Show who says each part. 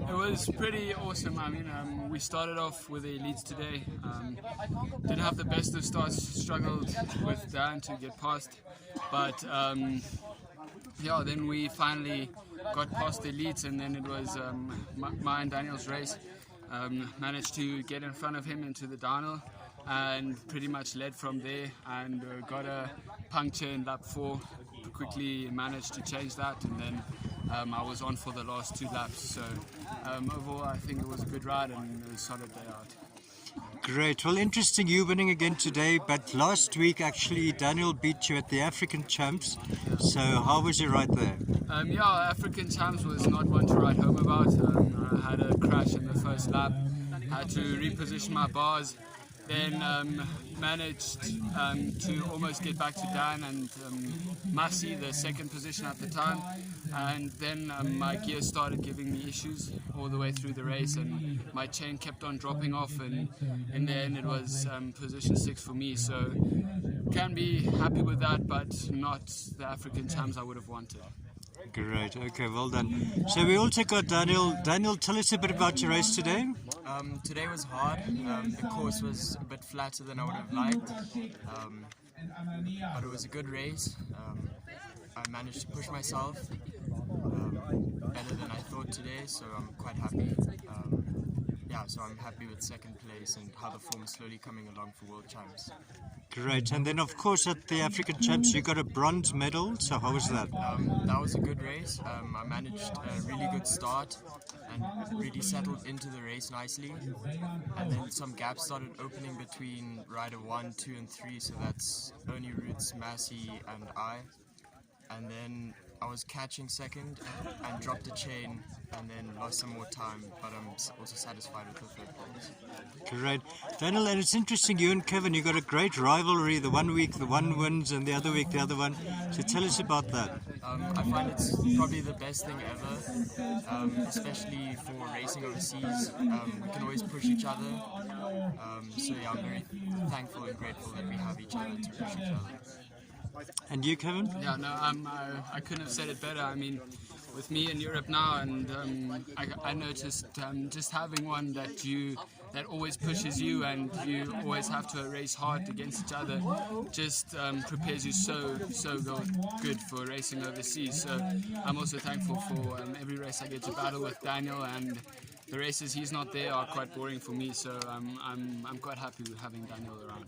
Speaker 1: It was pretty awesome. I mean, we started off with the elites today. Didn't have the best of starts, struggled with Dan to get past. But yeah, then we finally got past the elites, and then it was my and Daniel's race. Managed to get in front of him into the downhill and pretty much led from there, and got a puncture in lap 4. Quickly managed to change that, and then I was on for the last 2 laps. So overall I think it was a good ride and a solid day out.
Speaker 2: Great. Well, interesting you winning again today, but last week actually Daniel beat you at the African Champs. So how was your ride there?
Speaker 1: Yeah, African Champs was not one to write home about. I had a crash in the first lap, had to reposition my bars, then managed to almost get back to Dan and Massey, the second position at the time, and then my gear started giving me issues all the way through the race, and my chain kept on dropping off, and in the end it was position 6 for me. So can be happy with that, but not the African Champs I would have wanted.
Speaker 2: Great, okay, well done. So we also got Daniel. Daniel, tell us a bit about your race today.
Speaker 3: Today was hard. The course was a bit flatter than I would have liked, but it was a good race. I managed to push myself better than I thought today, so I'm quite happy. Yeah, so I'm happy with second place and how the form is slowly coming along for World Champs.
Speaker 2: Great, and then of course at the African Champs you got a bronze medal, so how was that?
Speaker 3: That was a good race. I managed a really good start and really settled into the race nicely, and then some gaps started opening between rider 1, 2 and 3, so that's Only Roots, Massey and I, and then I was catching second and dropped a chain and then lost some more time, but I'm also satisfied with the third place.
Speaker 2: Great. Daniel, and it's interesting, you and Kevin, you got a great rivalry. The one week the one wins and the other week the other one. So tell us about that.
Speaker 3: I find it's probably the best thing ever, especially for racing overseas. We can always push each other. So yeah, I'm very thankful and grateful that we have each other to push each other.
Speaker 2: And you, Kevin?
Speaker 1: Yeah, no, I couldn't have said it better. I mean, with me in Europe now, and I noticed just having one that always pushes you, and you always have to race hard against each other, just prepares you so good for racing overseas. So I'm also thankful for every race I get to battle with Daniel, and the races he's not there are quite boring for me. So I'm quite happy with having Daniel around.